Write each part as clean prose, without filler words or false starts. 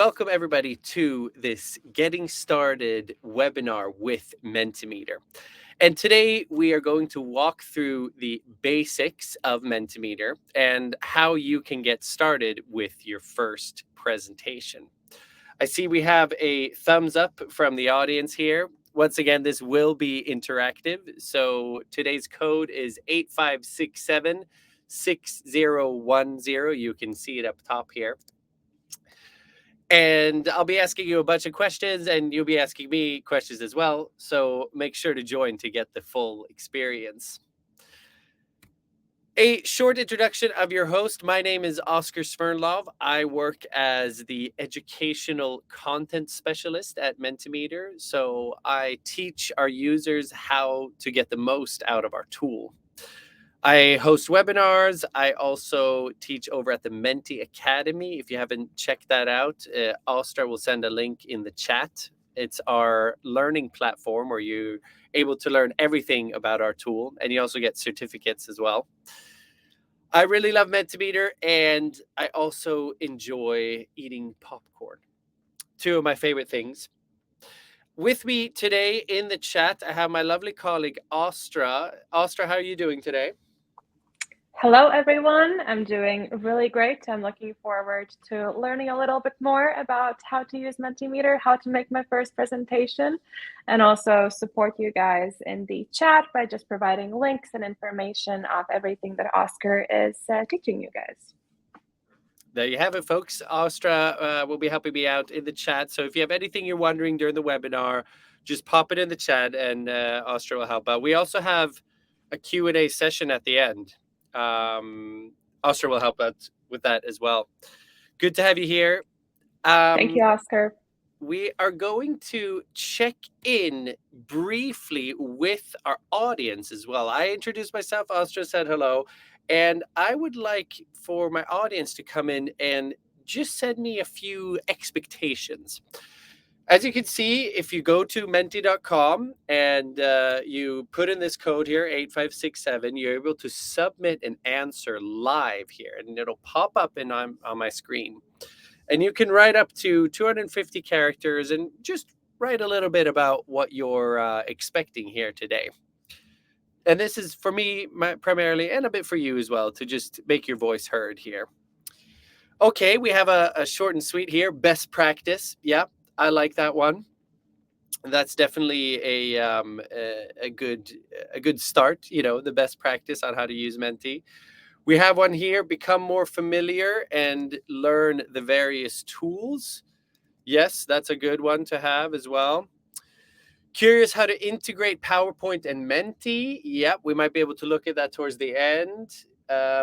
Welcome everybody to this Getting Started webinar with Mentimeter. And today we are going to walk through the basics of Mentimeter and how you can get started with your first presentation. I see we have a thumbs up from the audience here. Once again, this will be interactive. So today's code is 8567 6010. You can see it up top here. And I'll be asking you a bunch of questions and you'll be asking me questions as well. So make sure to join to get the full experience. A short introduction of your host. My name is Oscar Smyrnlov. I work as the educational content specialist at Mentimeter. So I teach our users how to get the most out of our tool. I host webinars. I also teach over at the Menti Academy. If you haven't checked that out, Oscar will send a link in the chat. It's our learning platform where you're able to learn everything about our tool, and you also get certificates as well. I really love Mentimeter, and I also enjoy eating popcorn. Two of my favorite things. With me today in the chat, I have my lovely colleague, Ostra. Ostra, how are you doing today? Hello, everyone. I'm doing really great. I'm looking forward to learning a little bit more about how to use Mentimeter, how to make my first presentation, and also support you guys in the chat by just providing links and information of everything that Oscar is teaching you guys. There you have it, folks. Ostra will be helping me out in the chat. So if you have anything you're wondering during the webinar, just pop it in the chat and Ostra will help out. We also have a Q&A session at the end. Oscar will help out with that as well. Good to have you here. Thank you, Oscar. We are going to check in briefly with our audience as well. I introduced myself, Oscar said hello, and I would like for my audience to come in and just send me a few expectations. As you can see, if you go to menti.com and you put in this code here, 8567, you're able to submit an answer live here, and it'll pop up on my screen. And you can write up to 250 characters and just write a little bit about what you're expecting here today. And this is for me primarily, and a bit for you as well, to just make your voice heard here. Okay, we have a short and sweet here, best practice. Yeah. I like that one. That's definitely a good start, the best practice on how to use Menti. We have one here, become more familiar and learn the various tools. Yes, that's a good one to have as well. Curious how to integrate PowerPoint and Menti. Yep, we might be able to look at that towards the end.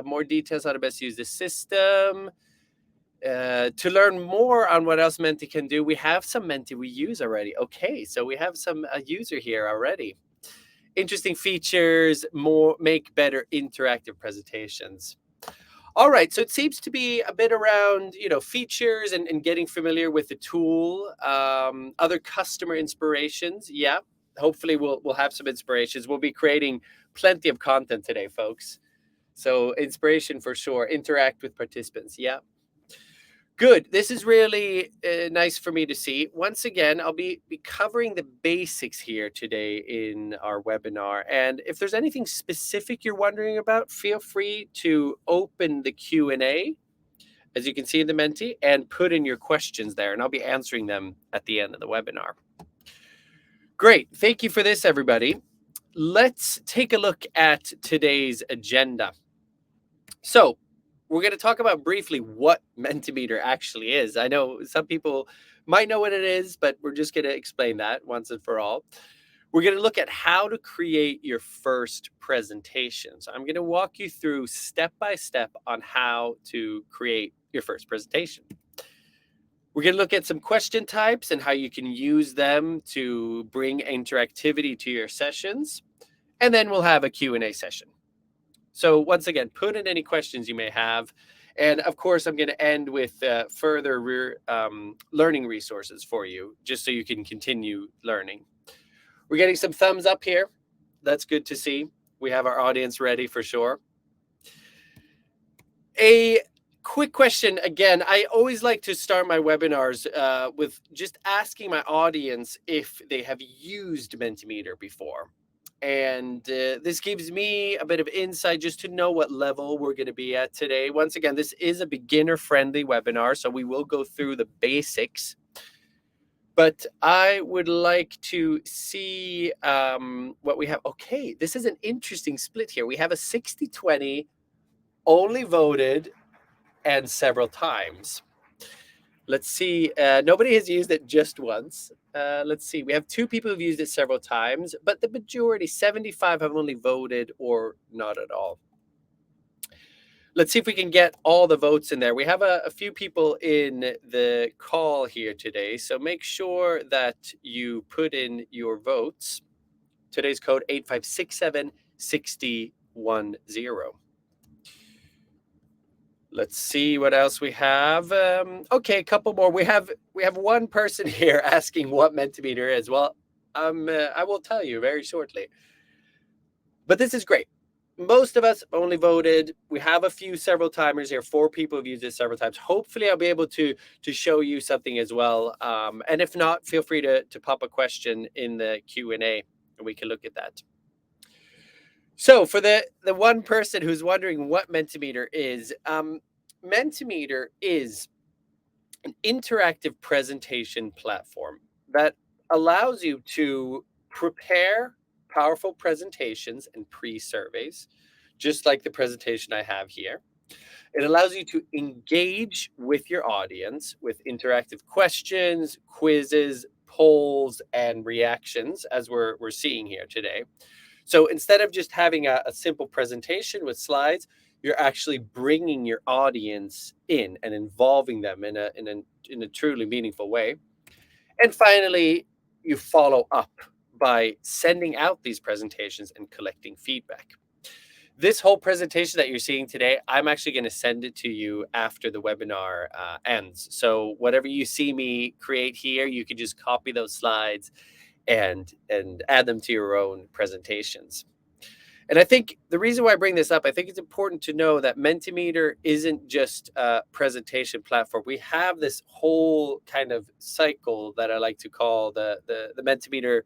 More details how to best use the system. To learn more on what else Menti can do, we have some Menti we use already. Okay, so we have a user here already. Interesting features, make better interactive presentations. All right, so it seems to be a bit around, features and getting familiar with the tool. Other customer inspirations, yeah. Hopefully we'll have some inspirations. We'll be creating plenty of content today, folks. So inspiration for sure. Interact with participants, yeah. Good. This is really nice for me to see. Once again, I'll be covering the basics here today in our webinar. And if there's anything specific you're wondering about, feel free to open the Q&A, as you can see in the Menti, and put in your questions there. And I'll be answering them at the end of the webinar. Great. Thank you for this, everybody. Let's take a look at today's agenda. So, we're going to talk about briefly what Mentimeter actually is. I know some people might know what it is, but we're just going to explain that once and for all. We're going to look at how to create your first presentation. So I'm going to walk you through step by step on how to create your first presentation. We're going to look at some question types and how you can use them to bring interactivity to your sessions. And then we'll have a Q&A session. So once again, put in any questions you may have. And of course, I'm going to end with further learning resources for you, just so you can continue learning. We're getting some thumbs up here. That's good to see. We have our audience ready for sure. A quick question again. I always like to start my webinars with just asking my audience if they have used Mentimeter before. And this gives me a bit of insight just to know what level we're going to be at today. Once again, this is a beginner-friendly webinar, so we will go through the basics. But I would like to see what we have. Okay, this is an interesting split here. We have a 60-20, only voted, and several times. Let's see. Nobody has used it just once. Let's see. We have 2 people who've used it several times, but the majority, 75, have only voted or not at all. Let's see if we can get all the votes in there. We have a few people in the call here today, so make sure that you put in your votes. Today's code 85676010. Let's see what else we have. Okay, a couple more. We have one person here asking what Mentimeter is. Well, I will tell you very shortly. But this is great. Most of us only voted. We have a few several timers here. 4 people have used it several times. Hopefully, I'll be able to show you something as well. And if not, feel free to pop a question in the Q&A, and we can look at that. So for the one person who's wondering what Mentimeter is, Mentimeter is an interactive presentation platform that allows you to prepare powerful presentations and pre-surveys, just like the presentation I have here. It allows you to engage with your audience with interactive questions, quizzes, polls, and reactions, as we're seeing here today. So instead of just having a simple presentation with slides, you're actually bringing your audience in and involving them in a truly meaningful way. And finally, you follow up by sending out these presentations and collecting feedback. This whole presentation that you're seeing today, I'm actually going to send it to you after the webinar ends. So whatever you see me create here, you can just copy those slides and add them to your own presentations. And I think the reason why I bring this up, I think it's important to know that Mentimeter isn't just a presentation platform. We have this whole kind of cycle that I like to call the Mentimeter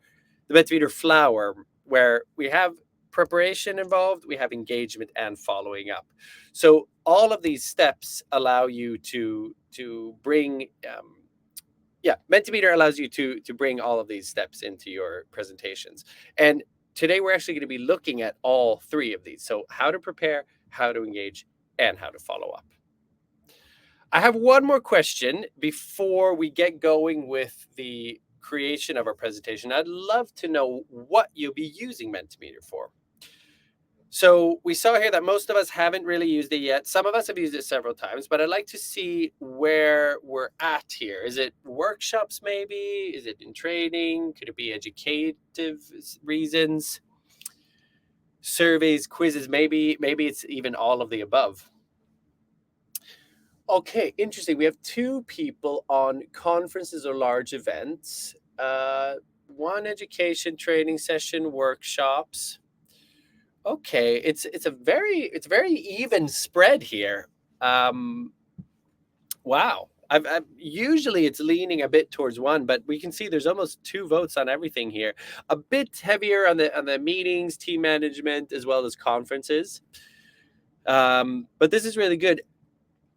flower, where we have preparation involved, we have engagement and following up. So all of these steps allow you to bring Mentimeter allows you to bring all of these steps into your presentations. And today we're actually going to be looking at all 3 of these. So how to prepare, how to engage, and how to follow up. I have one more question before we get going with the creation of our presentation. I'd love to know what you'll be using Mentimeter for. So we saw here that most of us haven't really used it yet. Some of us have used it several times, but I'd like to see where we're at here. Is it workshops maybe? Is it in training? Could it be educative reasons? Surveys, quizzes, maybe it's even all of the above. Okay, interesting. We have 2 people on conferences or large events. 1 education training session, workshops. Okay, it's a very even spread here. Wow. I've usually it's leaning a bit towards 1, but we can see there's almost 2 votes on everything here. A bit heavier on the meetings, team management, as well as conferences. But this is really good.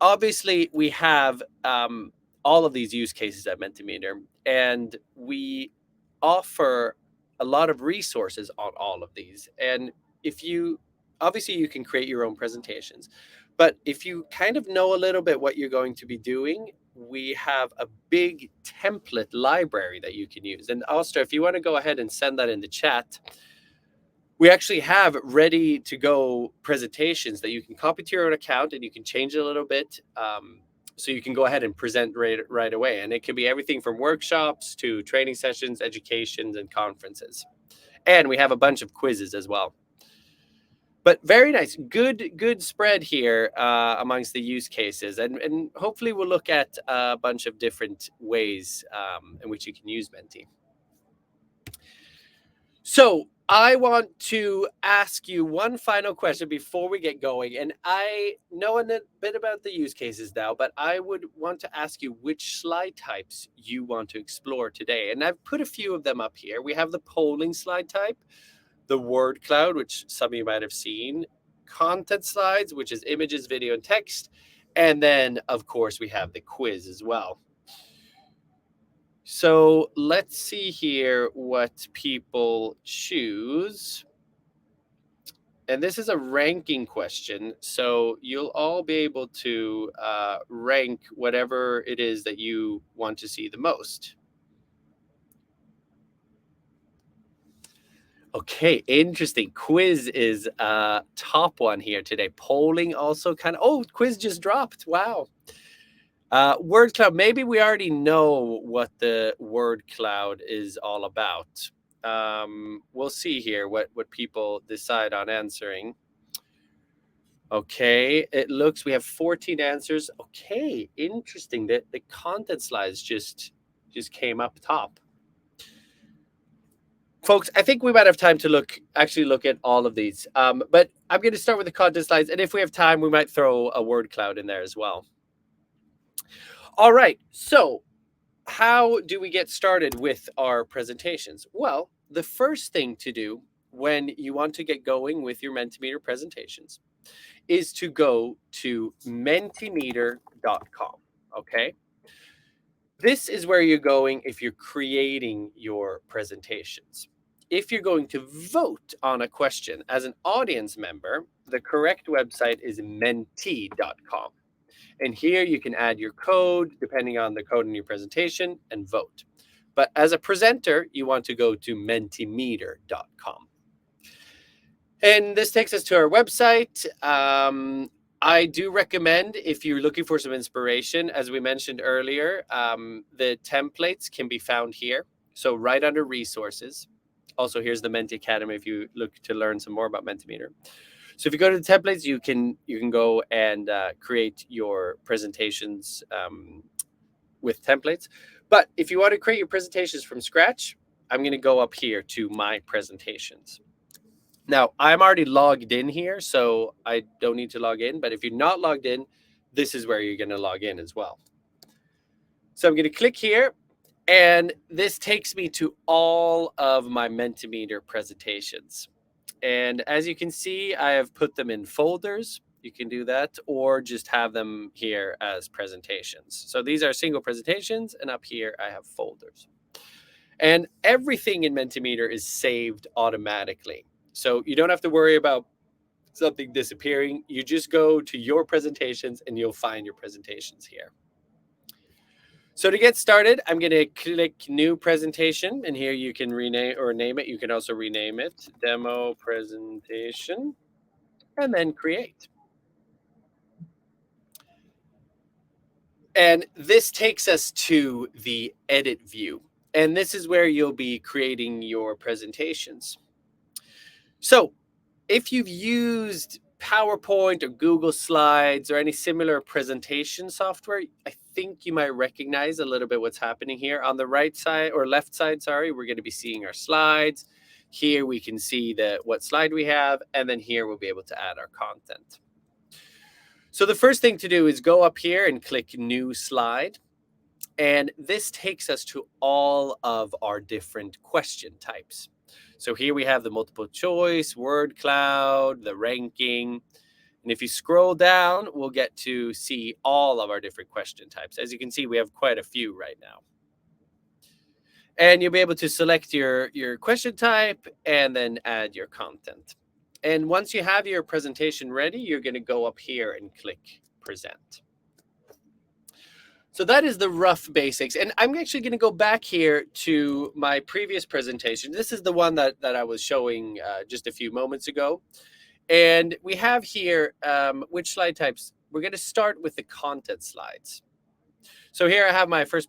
Obviously, we have all of these use cases at Mentimeter, and we offer a lot of resources on all of these. And if you obviously you can create your own presentations, but if you kind of know a little bit what you're going to be doing, we have a big template library that you can use. And Oscar, if you want to go ahead and send that in the chat, we actually have ready to go presentations that you can copy to your own account, and you can change it a little bit. So you can go ahead and present right away. And it can be everything from workshops to training sessions, educations, and conferences. And we have a bunch of quizzes as well. But very nice, good spread here amongst the use cases. And hopefully we'll look at a bunch of different ways in which you can use Menti. So I want to ask you one final question before we get going. And I know a bit about the use cases now, but I would want to ask you which slide types you want to explore today. And I've put a few of them up here. We have the polling slide type, the word cloud, which some of you might have seen, content slides, which is images, video, and text. And then, of course, we have the quiz as well. So let's see here what people choose. And this is a ranking question. So you'll all be able to rank whatever it is that you want to see the most. Okay, interesting. Quiz is top one here today. Polling also kind of, oh, quiz just dropped. Wow. Word cloud, maybe we already know what the word cloud is all about. We'll see here what people decide on answering. Okay, it looks we have 14 answers. Okay, interesting. The content slides just came up top. Folks, I think we might have time to actually look at all of these. But I'm going to start with the content slides, and if we have time, we might throw a word cloud in there as well. All right, so how do we get started with our presentations? Well, the first thing to do when you want to get going with your Mentimeter presentations is to go to mentimeter.com. Okay. This is where you're going if you're creating your presentations. If you're going to vote on a question as an audience member, the correct website is menti.com. And here you can add your code depending on the code in your presentation and vote. But as a presenter, you want to go to mentimeter.com. And this takes us to our website. I do recommend, if you're looking for some inspiration, as we mentioned earlier, the templates can be found here. So right under resources. Also, here's the Menti Academy if you look to learn some more about Mentimeter. So if you go to the templates, you can go and create your presentations with templates. But if you want to create your presentations from scratch, I'm going to go up here to my presentations. Now, I'm already logged in here, so I don't need to log in. But if you're not logged in, this is where you're going to log in as well. So I'm going to click here, and this takes me to all of my Mentimeter presentations. And as you can see, I have put them in folders. You can do that, or just have them here as presentations. So these are single presentations, and up here I have folders. And everything in Mentimeter is saved automatically. So you don't have to worry about something disappearing. You just go to your presentations and you'll find your presentations here. So to get started, I'm going to click new presentation, and here you can rename or name it. You can also rename it demo presentation and then create. And this takes us to the edit view. And this is where you'll be creating your presentations. So if you've used PowerPoint or Google Slides or any similar presentation software, I think you might recognize a little bit what's happening here. On the right side or left side, sorry, we're going to be seeing our slides. Here we can see what slide we have, and then here we'll be able to add our content. So the first thing to do is go up here and click New Slide. And this takes us to all of our different question types. So here we have the multiple choice, word cloud, the ranking. And if you scroll down, we'll get to see all of our different question types. As you can see, we have quite a few right now. And you'll be able to select your question type and then add your content. And once you have your presentation ready, you're going to go up here and click Present. So that is the rough basics. And I'm actually going to go back here to my previous presentation. This is the one that I was showing just a few moments ago. And we have here which slide types. We're going to start with the content slides. So here I have my first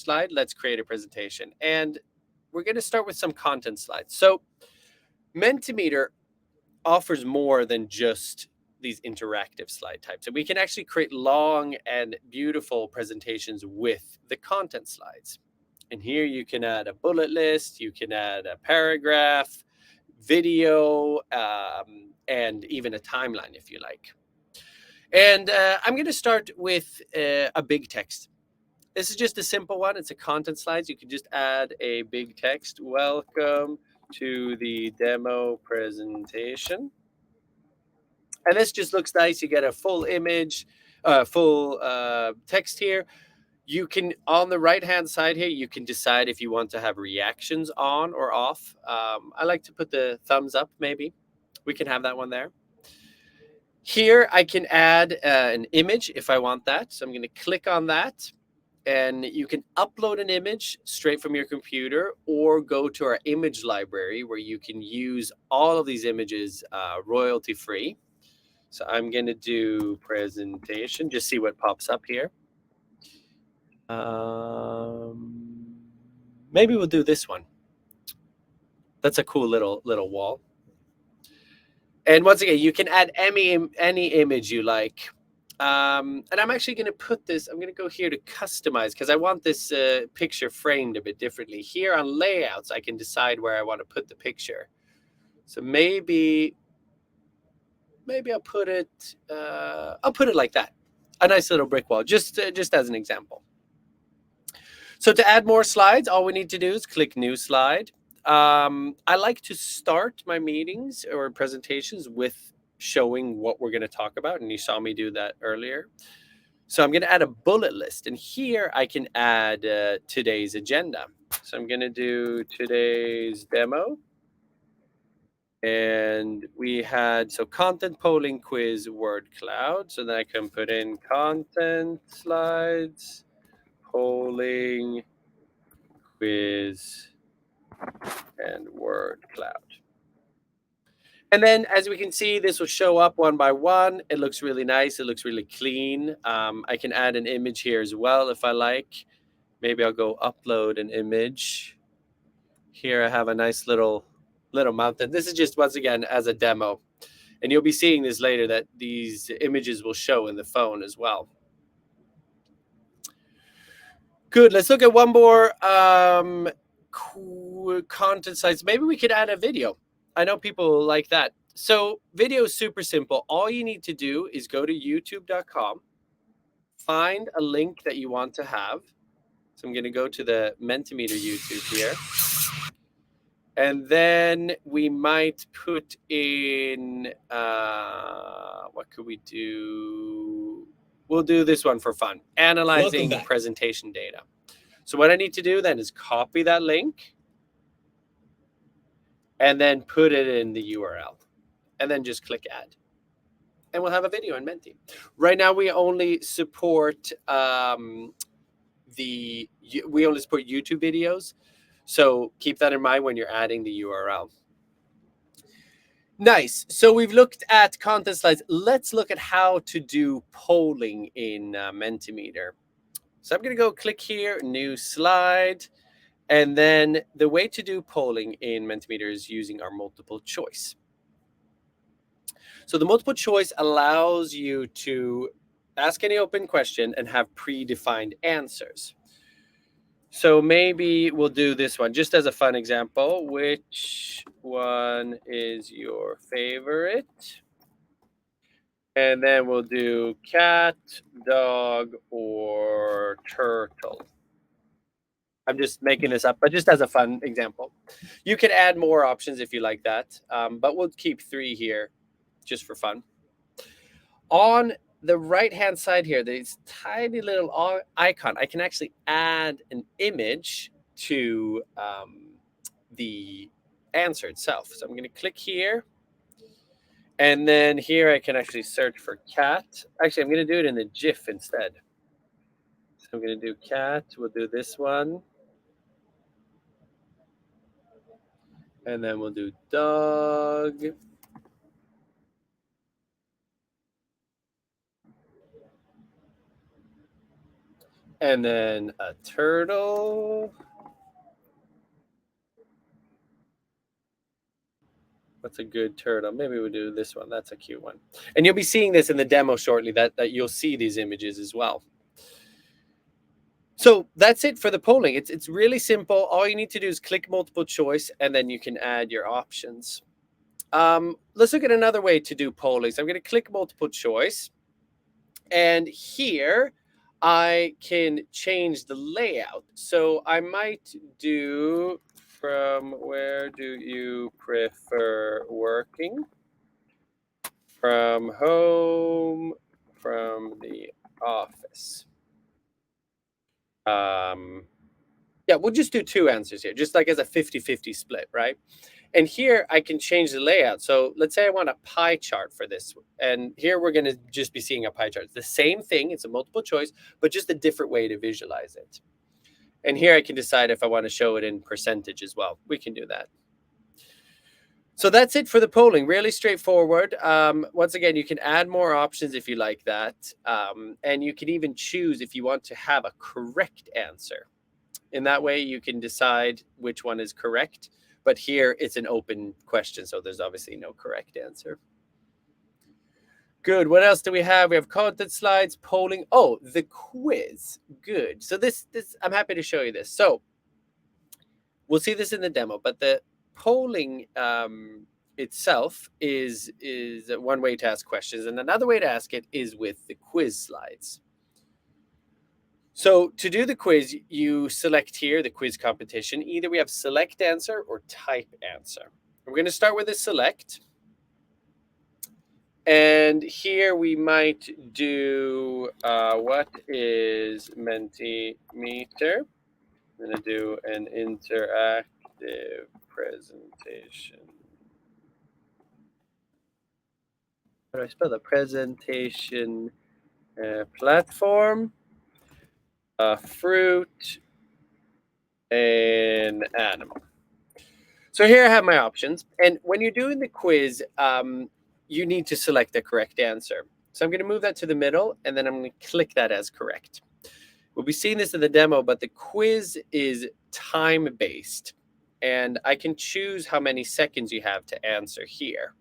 slide. Let's create a presentation. And we're going to start with some content slides. So Mentimeter offers more than just these interactive slide types. And we can actually create long and beautiful presentations with the content slides. And here you can add a bullet list, you can add a paragraph, video, and even a timeline if you like. And I'm going to start with a big text. This is just a simple one. It's a content slides. You can just add a big text. Welcome to the demo presentation. And this just looks nice. You get a full image, full text here. You can, on the right hand side here, you can decide if you want to have reactions on or off. I like to put the thumbs up, maybe. We can have that one there. Here I can add an image if I want that. So I'm going to click on that. And you can upload an image straight from your computer or go to our image library where you can use all of these images royalty free. So I'm going to do presentation, just see what pops up here. Maybe we'll do this one. That's a cool little wall. And once again, you can add any image you like. And I'm actually going to put this, I'm going to go here to customize because I want this picture framed a bit differently. Here on layouts, I can decide where I want to put the picture. So maybe I'll put it like that. A nice little brick wall, just as an example. So to add more slides, all we need to do is click new slide. I like to start my meetings or presentations with showing what we're going to talk about. And you saw me do that earlier. So I'm going to add a bullet list. And here I can add today's agenda. So I'm going to do today's demo. And we had, so content, polling, quiz, word cloud. So then I can put in content, slides, polling, quiz, and word cloud. And then as we can see, this will show up one by one. It looks really nice. It looks really clean. I can add an image here as well if I like. Maybe I'll go upload an image. Here I have a nice little mountain. This is just, once again, as a demo. And you'll be seeing this later, that these images will show in the phone as well. Good. Let's look at one more content sites. Maybe we could add a video. I know people like that. So video is super simple. All you need to do is go to youtube.com, find a link that you want to have. So I'm going to go to the Mentimeter YouTube here. And then we might put in, what could we do? We'll do this one for fun. Analyzing presentation data. So what I need to do then is copy that link and then put it in the URL and then just click add. And we'll have a video in Menti. Right now we only support YouTube videos. So keep that in mind when you're adding the URL. Nice. So we've looked at content slides. Let's look at how to do polling in Mentimeter. So I'm going to go click here, new slide. And then the way to do polling in Mentimeter is using our multiple choice. So the multiple choice allows you to ask any open question and have predefined answers. So maybe we'll do this one just as a fun example. Which one is your favorite? And then we'll do cat, dog, or turtle. I'm just making this up, but just as a fun example. You can add more options if you like that, but we'll keep 3 here just for fun. On the right-hand side here, there's tiny little icon. I can actually add an image to the answer itself. So I'm going to click here. And then here I can actually search for cat. Actually, I'm going to do it in the GIF instead. So I'm going to do cat. We'll do this one. And then we'll do dog. And then a turtle. What's a good turtle? Maybe we'll do this one. That's a cute one. And you'll be seeing this in the demo shortly, that you'll see these images as well. So that's it for the polling. It's really simple. All you need to do is click multiple choice, and then you can add your options. Let's look at another way to do polling. So I'm going to click multiple choice, and here I can change the layout. So I might do from where do you prefer working? From home, from the office. Um, yeah, we'll just do two answers here, just like as a 50-50 split, right? And here I can change the layout. So let's say I want a pie chart for this. And here we're going to just be seeing a pie chart. It's the same thing, it's a multiple choice, but just a different way to visualize it. And here I can decide if I want to show it in percentage as well. We can do that. So that's it for the polling. Really straightforward. Once again, you can add more options if you like that. And you can even choose if you want to have a correct answer. In that way, you can decide which one is correct. But here it's an open question, so there's obviously no correct answer. Good. What else do we have? We have content slides, polling. Oh, the quiz. Good. So this I'm happy to show you this. So we'll see this in the demo, but the polling itself is one way to ask questions, and another way to ask it is with the quiz slides. So to do the quiz, you select here the quiz competition. Either we have select answer or type answer. We're going to start with a select. And here we might do what is Mentimeter? I'm going to do an interactive presentation. How do I spell the presentation platform? Fruit and animal. So here I have my options. And when you're doing the quiz, you need to select the correct answer. So I'm going to move that to the middle, and then I'm going to click that as correct. We'll be seeing this in the demo, but the quiz is time-based. And I can choose how many seconds you have to answer here.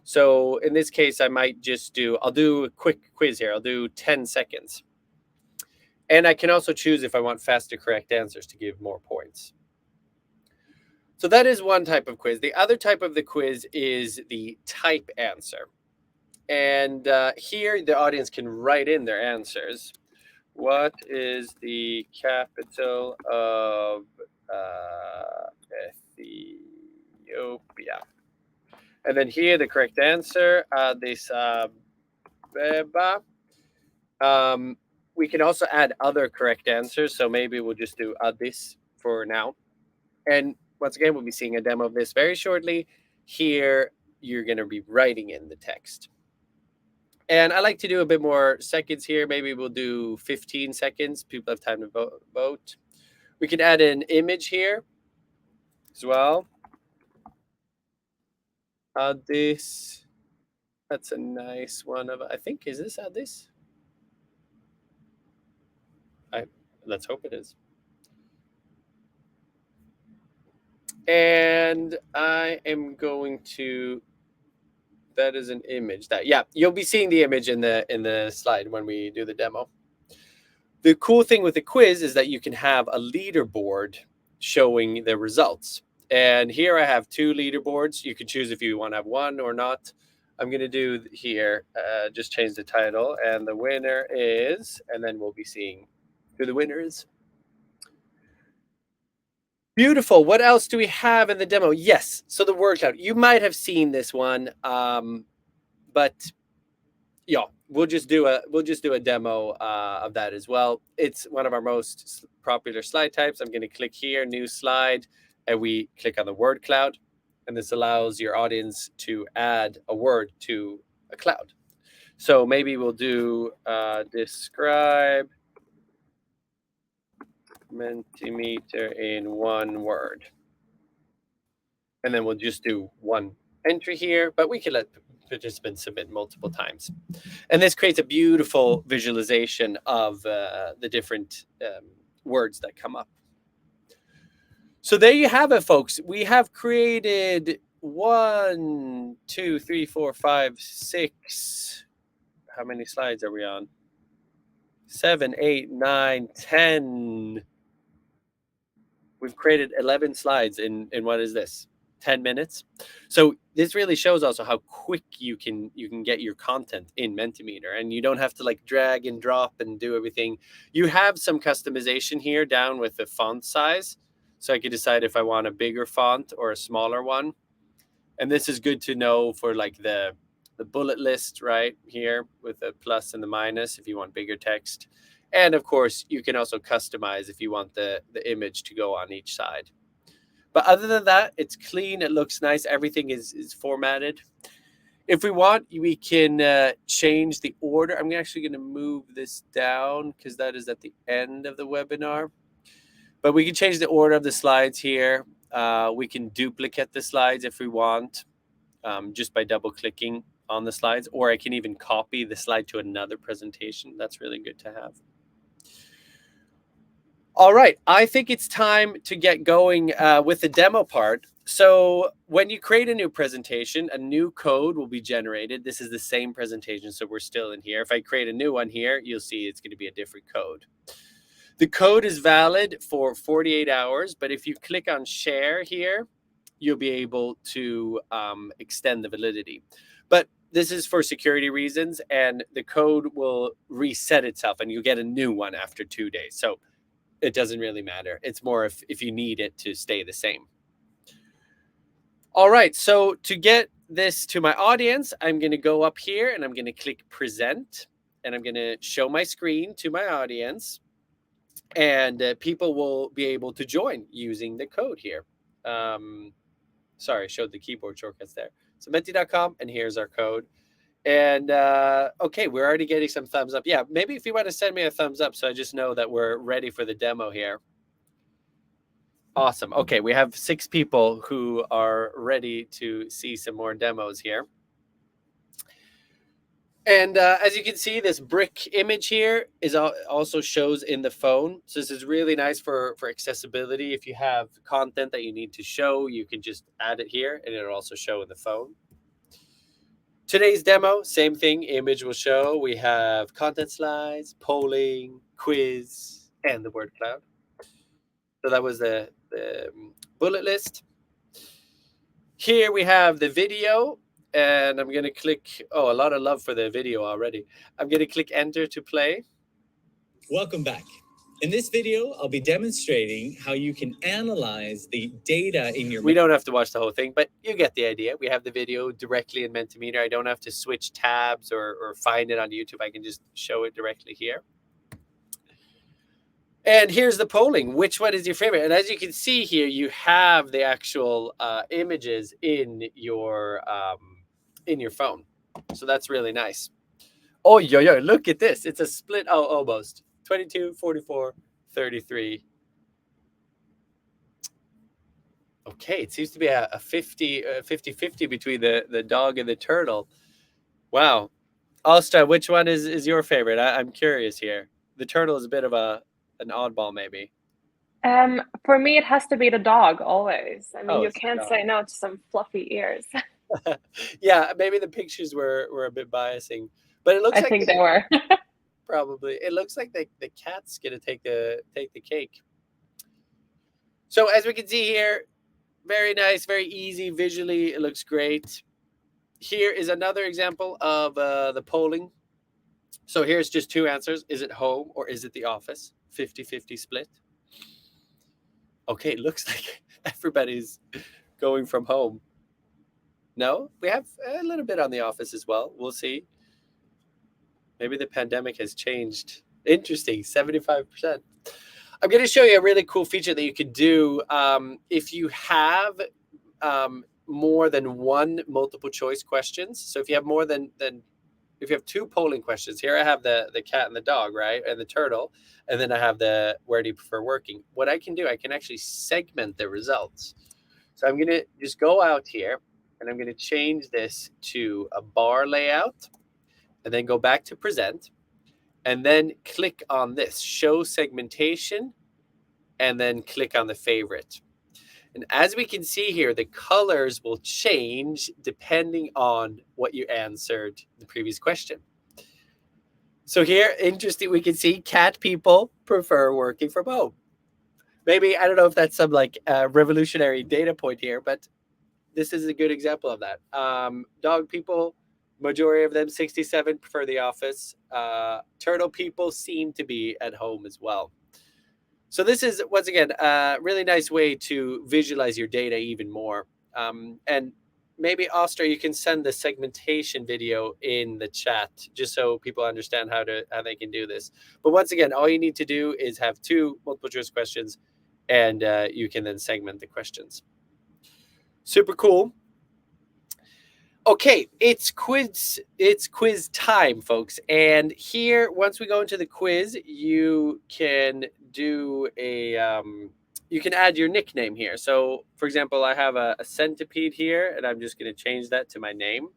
So in this case, I might just I'll do a quick quiz here. I'll do 10 seconds. And I can also choose if I want faster correct answers to give more points. So that is one type of quiz. The other type of the quiz is the type answer. And here the audience can write in their answers. What is the capital of Ethiopia? And then here the correct answer, Addis Ababa. We can also add other correct answers. So maybe we'll just do Addis for now. And once again, we'll be seeing a demo of this very shortly. Here, you're going to be writing in the text. And I like to do a bit more seconds here. Maybe we'll do 15 seconds. People have time to vote. We can add an image here as well. Addis. That's a nice one. I think, is this Addis? Let's hope it is. And I am going to, that is an image that, yeah, you'll be seeing the image in the slide when we do the demo. The cool thing with the quiz is that you can have a leaderboard showing the results. And here I have two leaderboards. You can choose if you want to have one or not. I'm going to do here, just change the title, and the winner is, and then we'll be seeing who the winner is. Beautiful. What else do we have in the demo? Yes. So the word cloud. You might have seen this one, but yeah, we'll just do a demo of that as well. It's one of our most popular slide types. I'm going to click here, new slide, and we click on the word cloud, and this allows your audience to add a word to a cloud. So maybe we'll do describe Mentimeter in one word. And then we'll just do one entry here, but we can let participants submit multiple times. And this creates a beautiful visualization of the different words that come up. So there you have it, folks. We have created 1, 2, 3, 4, 5, 6. How many slides are we on? 7, 8, 9, 10. We've created 11 slides in what is this? 10 minutes. So this really shows also how quick you can get your content in Mentimeter, and you don't have to like drag and drop and do everything. You have some customization here down with the font size. So I could decide if I want a bigger font or a smaller one. And this is good to know for like the bullet list right here with the plus and the minus if you want bigger text. And of course, you can also customize if you want the image to go on each side. But other than that, it's clean. It looks nice. Everything is formatted. If we want, we can change the order. I'm actually going to move this down because that is at the end of the webinar. But we can change the order of the slides here. We can duplicate the slides if we want, just by double clicking on the slides, or I can even copy the slide to another presentation. That's really good to have. All right, I think it's time to get going with the demo part. So when you create a new presentation, a new code will be generated. This is the same presentation, so we're still in here. If I create a new one here, you'll see it's going to be a different code. The code is valid for 48 hours, but if you click on share here, you'll be able to extend the validity. But this is for security reasons, and the code will reset itself, and you'll get a new one after 2 days. So it doesn't really matter. It's more if you need it to stay the same. All right, so to get this to my audience, I'm going to go up here and I'm going to click present, and I'm going to show my screen to my audience, and people will be able to join using the code here. Sorry, I showed the keyboard shortcuts there. So menti.com, and here's our code. And okay, we're already getting some thumbs up. Yeah, maybe if you want to send me a thumbs up so I just know that we're ready for the demo here. Awesome. Okay, we have 6 people who are ready to see some more demos here. And as you can see, this brick image here is also shows in the phone. So this is really nice for accessibility. If you have content that you need to show, you can just add it here and it'll also show in the phone. Today's demo, same thing, image will show. We have content slides, polling, quiz, and the word cloud. So that was the bullet list. Here we have the video, and I'm going to click, oh, a lot of love for the video already. I'm going to click enter to play. Welcome back. In this video, I'll be demonstrating how you can analyze the data in your... We don't have to watch the whole thing, but you get the idea. We have the video directly in Mentimeter. I don't have to switch tabs or find it on YouTube. I can just show it directly here. And here's the polling. Which one is your favorite? And as you can see here, you have the actual images in your phone. So that's really nice. Oh, yo, look at this. It's a split. Oh, almost. 22, 44, 33. Okay, it seems to be a 50-50 between the dog and the turtle. Wow. Alstra, which one is your favorite? I'm curious here. The turtle is a bit of an oddball, maybe. For me, it has to be the dog always. I mean, Oh, you it's the can't dog. say no to some fluffy ears. Yeah, maybe the pictures were a bit biasing, but it looks I like think they were. probably it looks like the cat's gonna take the cake. So as we can see here, very nice, very easy visually. It looks great. Here is another example of the polling. So here's just 2 answers. Is it home or is it the office? 50-50 split. Okay, looks like everybody's going from home. No, we have a little bit on the office as well. We'll see. Maybe the pandemic has changed. Interesting, 75%. I'm going to show you a really cool feature that you could do if you have more than one multiple choice questions. So if you have more than if you have 2 polling questions, here I have the cat and the dog, right? And the turtle. And then I have the where do you prefer working? What I can do, I can actually segment the results. So I'm going to just go out here and I'm going to change this to a bar layout and then go back to present and then click on this show segmentation and then click on the favorite. And as we can see here, the colors will change depending on what you answered the previous question. So here, interesting, we can see cat people prefer working from home. Maybe, I don't know if that's some like revolutionary data point here, but this is a good example of that. Dog people, majority of them, 67, prefer the office. Turtle people seem to be at home as well. So this is, once again, a really nice way to visualize your data even more. And maybe, Oscar, you can send the segmentation video in the chat just so people understand how they can do this. But once again, all you need to do is have 2 multiple choice questions, and you can then segment the questions. Super cool. Okay, it's quiz time, folks. And here, once we go into the quiz, you can do you can add your nickname here. So, for example, I have a centipede here, and I'm just going to change that to my name.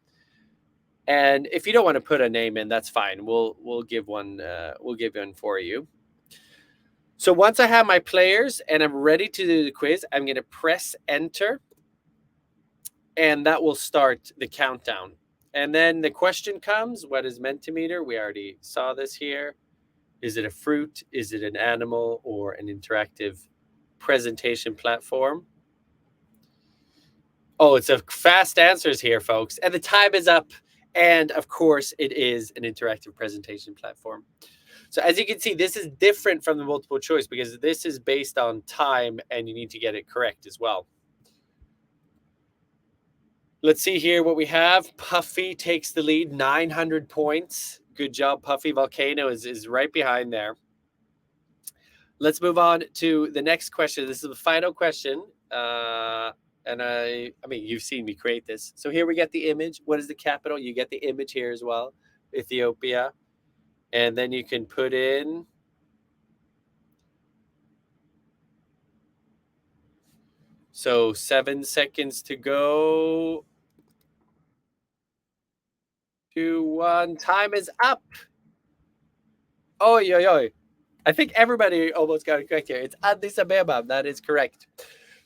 And if you don't want to put a name in, that's fine. We'll give one for you. So once I have my players and I'm ready to do the quiz, I'm going to press enter, and that will start the countdown. And then the question comes, what is Mentimeter? We already saw this here. Is it a fruit? Is it an animal or an interactive presentation platform? Oh, it's a fast answers here, folks. And the time is up. And of course, it is an interactive presentation platform. So as you can see, this is different from the multiple choice because this is based on time and you need to get it correct as well. Let's see here what we have. Puffy takes the lead, 900 points. Good job, Puffy. Volcano is right behind there. Let's move on to the next question. This is the final question. And I mean, you've seen me create this. So here we get the image. What is the capital? You get the image here as well, Ethiopia. And then you can put in so 7 seconds to go. 2, 1. Time is up. Oh, yo, yo. I think everybody almost got it correct here. It's Addis Ababa. That is correct.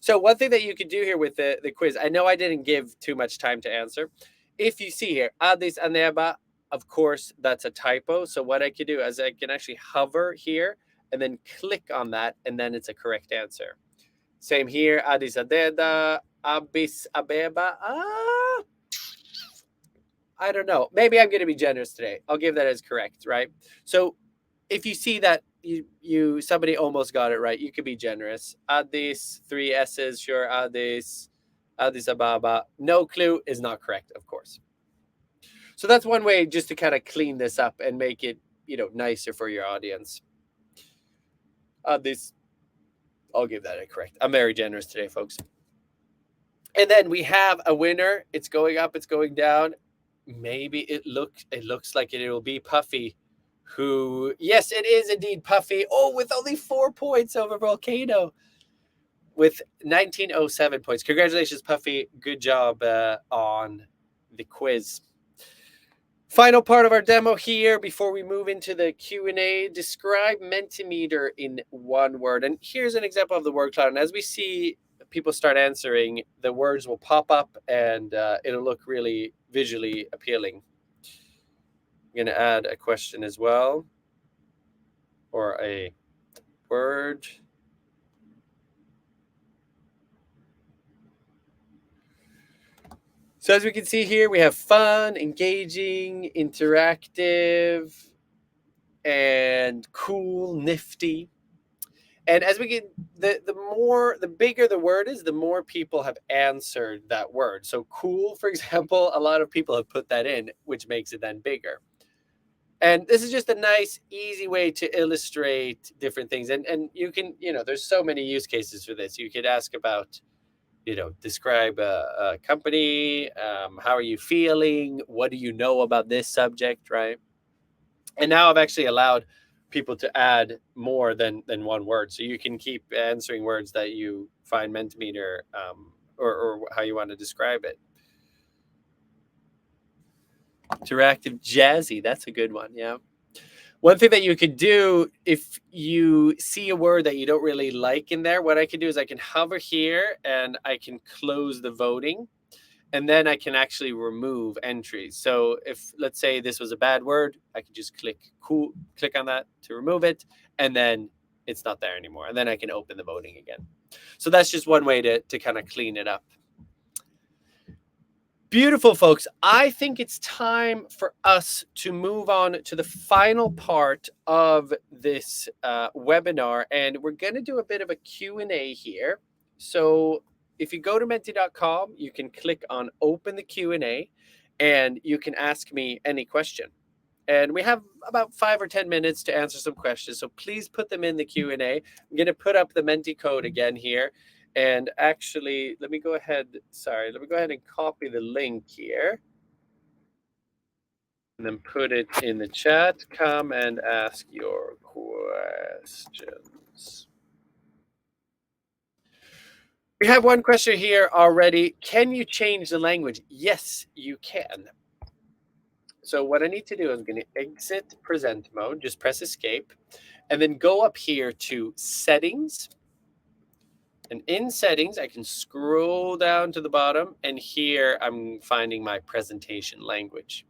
So one thing that you could do here with the quiz, I know I didn't give too much time to answer. If you see here, Addis Ababa, of course, that's a typo. So what I could do is I can actually hover here and then click on that, and then it's a correct answer. Same here, Addis Ababa, Addis Ababa. I don't know. Maybe I'm going to be generous today. I'll give that as correct, right? So if you see that you somebody almost got it right, you could be generous. Addis, 3 S's, sure. Addis Ababa. No clue is not correct, of course. So that's one way just to kind of clean this up and make it, nicer for your audience. Addis, I'll give that a correct. I'm very generous today, folks. And then we have a winner. It's going up, it's going down. Maybe it looks like it will be Puffy, who, yes, it is indeed Puffy. Oh, with only 4 points over Volcano, with 1907 points. Congratulations, Puffy. Good job on the quiz. Final part of our demo here before we move into the Q&A. Describe Mentimeter in 1 word. And here's an example of the word cloud. And as we see people start answering, the words will pop up and it'll look really visually appealing. I'm going to add a question as well, or a word. So as we can see here, we have fun, engaging, interactive, and cool, nifty. And as we get the bigger the word is, the more people have answered that word. So cool, for example, a lot of people have put that in, which makes it then bigger. And this is just a nice, easy way to illustrate different things. And you can, there's so many use cases for this. You could ask about, describe a company. How are you feeling? What do you know about this subject, right? And now I've actually allowed people to add more than 1 word. So you can keep answering words that you find Mentimeter or how you want to describe it. Interactive, jazzy. That's a good one. Yeah. One thing that you could do if you see a word that you don't really like in there, what I can do is I can hover here and I can close the voting. and then I can actually remove entries. So if, let's say, this was a bad word, I can just click on that to remove it, and then it's not there anymore. And then I can open the voting again. So that's just one way to kind of clean it up. Beautiful, folks. I think it's time for us to move on to the final part of this webinar, and we're going to do a bit of a Q&A here. So if you go to menti.com, you can click on open the Q&A, and you can ask me any question. And we have about 5 or 10 minutes to answer some questions, so please put them in the Q&A. I'm going to put up the Menti code again here. And actually, let me go ahead and copy the link here. And then put it in the chat. Come and ask your questions. We have one question here already. Can you change the language? Yes, you can. So what I need to do is I'm going to exit present mode, just press escape, and then go up here to settings. And in settings, I can scroll down to the bottom, and here I'm finding my presentation language.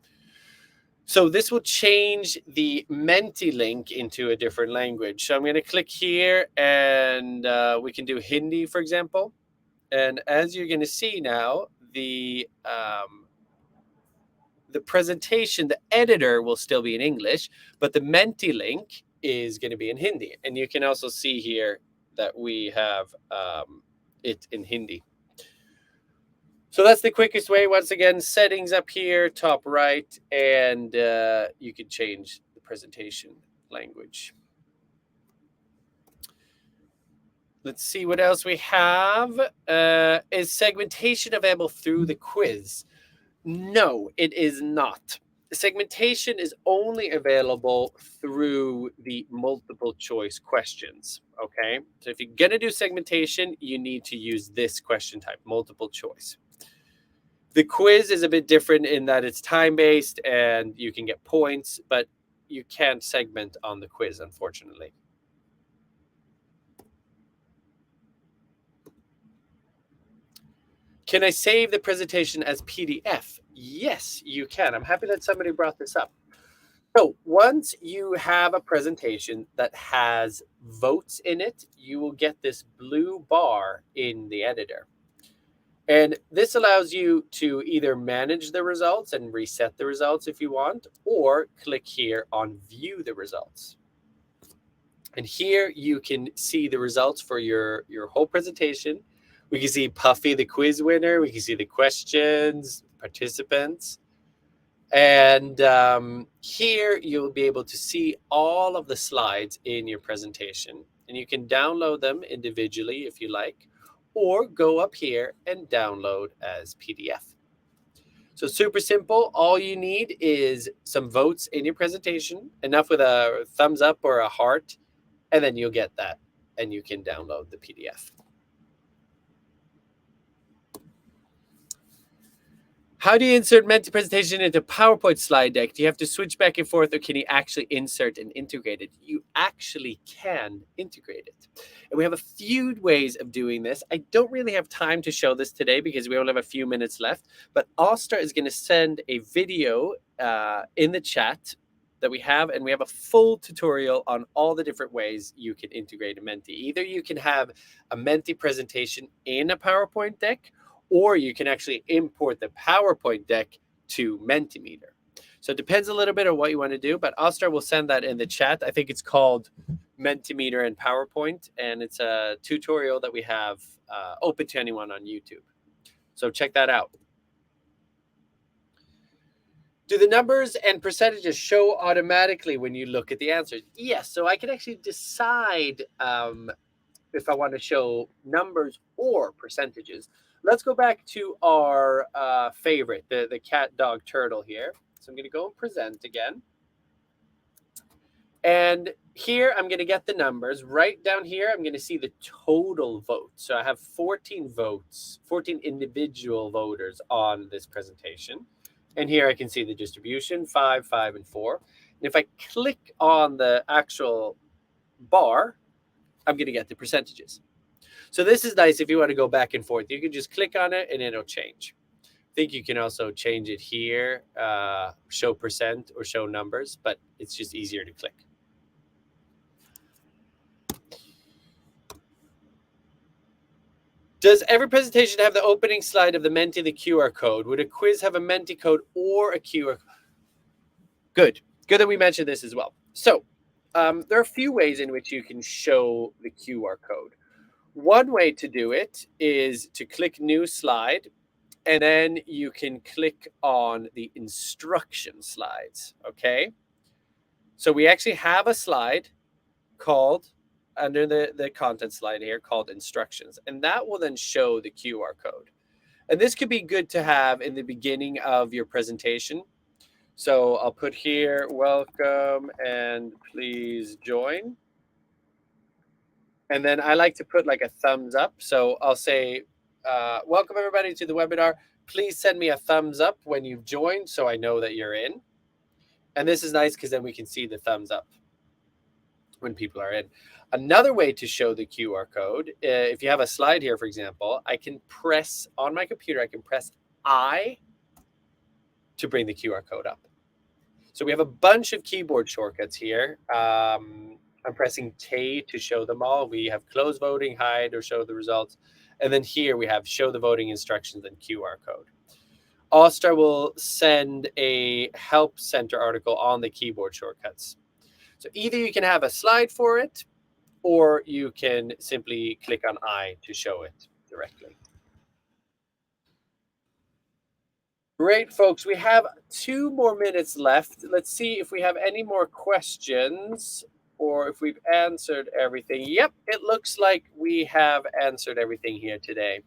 So this will change the Menti link into a different language. So I'm going to click here, and we can do Hindi, for example. And as you're going to see now, the presentation, the editor will still be in English, but the Menti link is going to be in Hindi. And you can also see here that we have it in Hindi. So that's the quickest way. Once again, settings up here, top right, and you can change the presentation language. Let's see what else we have. Is segmentation available through the quiz? No, it is not. Segmentation is only available through the multiple choice questions, okay? So if you're going to do segmentation, you need to use this question type, multiple choice. The quiz is a bit different in that it's time-based and you can get points, but you can't segment on the quiz, unfortunately. Can I save the presentation as PDF? Yes, you can. I'm happy that somebody brought this up. So once you have a presentation that has votes in it, you will get this blue bar in the editor. And this allows you to either manage the results and reset the results if you want, or click here on view the results. And here you can see the results for your whole presentation. We can see Puffy, the quiz winner. We can see the questions, participants. And here you'll be able to see all of the slides in your presentation. And you can download them individually if you like, or go up here and download as PDF. So super simple. All you need is some votes in your presentation, enough with a thumbs up or a heart, and then you'll get that and you can download the PDF. How do you insert Menti presentation into PowerPoint slide deck? Do you have to switch back and forth, or can you actually insert and integrate it? You actually can integrate it. And we have a few ways of doing this. I don't really have time to show this today because we only have a few minutes left, but Astra is going to send a video in the chat that we have, and we have a full tutorial on all the different ways you can integrate a Menti. Either you can have a Menti presentation in a PowerPoint deck, or you can actually import the PowerPoint deck to Mentimeter. So it depends a little bit on what you want to do, but Astra will send that in the chat. I think it's called Mentimeter and PowerPoint, and it's a tutorial that we have open to anyone on YouTube. So check that out. Do the numbers and percentages show automatically when you look at the answers? Yes, so I can actually decide if I want to show numbers or percentages. Let's go back to our favorite, the cat, dog, turtle here. So I'm going to go and present again. And here I'm going to get the numbers. Right down here, I'm going to see the total votes. So I have 14 votes, 14 individual voters on this presentation. And here I can see the distribution, 5, 5, and 4. And if I click on the actual bar, I'm going to get the percentages. So this is nice if you want to go back and forth. You can just click on it and it'll change. think you can also change it here, show percent or show numbers, but it's just easier to click. Does every presentation have the opening slide of the Menti, the QR code? Would a quiz have a Menti code or a QR code? Good. Good that we mentioned this as well. So there are a few ways in which you can show the QR code. One way to do it is to click New Slide, and then you can click on the instruction slides, okay? So we actually have a slide called, under the content slide here, called Instructions, and that will then show the QR code. And this could be good to have in the beginning of your presentation. So I'll put here, welcome and please join. And then I like to put like a thumbs up. So I'll say, welcome everybody to the webinar. Please send me a thumbs up when you've joined so I know that you're in. And this is nice because then we can see the thumbs up when people are in. Another way to show the QR code, if you have a slide here, for example, I can press on my computer, I can press I to bring the QR code up. So we have a bunch of keyboard shortcuts here. I'm pressing T to show them all. We have close voting, hide, or show the results. And then here we have show the voting instructions and QR code. Astra will send a help center article on the keyboard shortcuts. So either you can have a slide for it, or you can simply click on I to show it directly. Great, folks. We have 2 more minutes left. Let's see if we have any more questions or if we've answered everything. Yep, it looks like we have answered everything here today.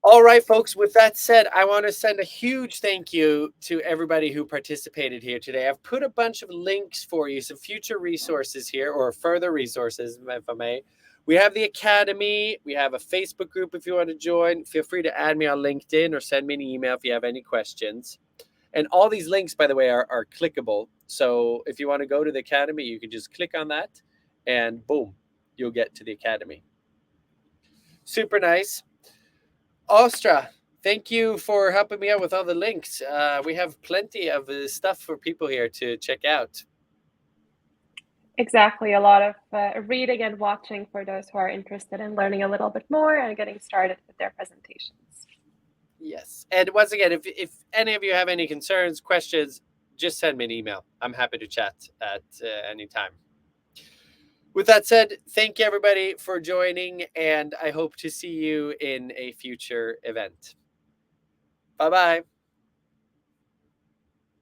All right, folks, with that said, I want to send a huge thank you to everybody who participated here today. I've put a bunch of links for you, some future resources here, or further resources, if I may. We have the Academy. We have a Facebook group if you want to join. Feel free to add me on LinkedIn or send me an email if you have any questions. And all these links, by the way, are clickable. So if you want to go to the Academy, you can just click on that and boom, you'll get to the Academy. Super nice. Astra, thank you for helping me out with all the links. We have plenty of stuff for people here to check out. Exactly. A lot of reading and watching for those who are interested in learning a little bit more and getting started with their presentations. Yes. And once again, if any of you have any concerns, questions, just send me an email. I'm happy to chat at any time. With that said, thank you everybody for joining, and I hope to see you in a future event. Bye-bye.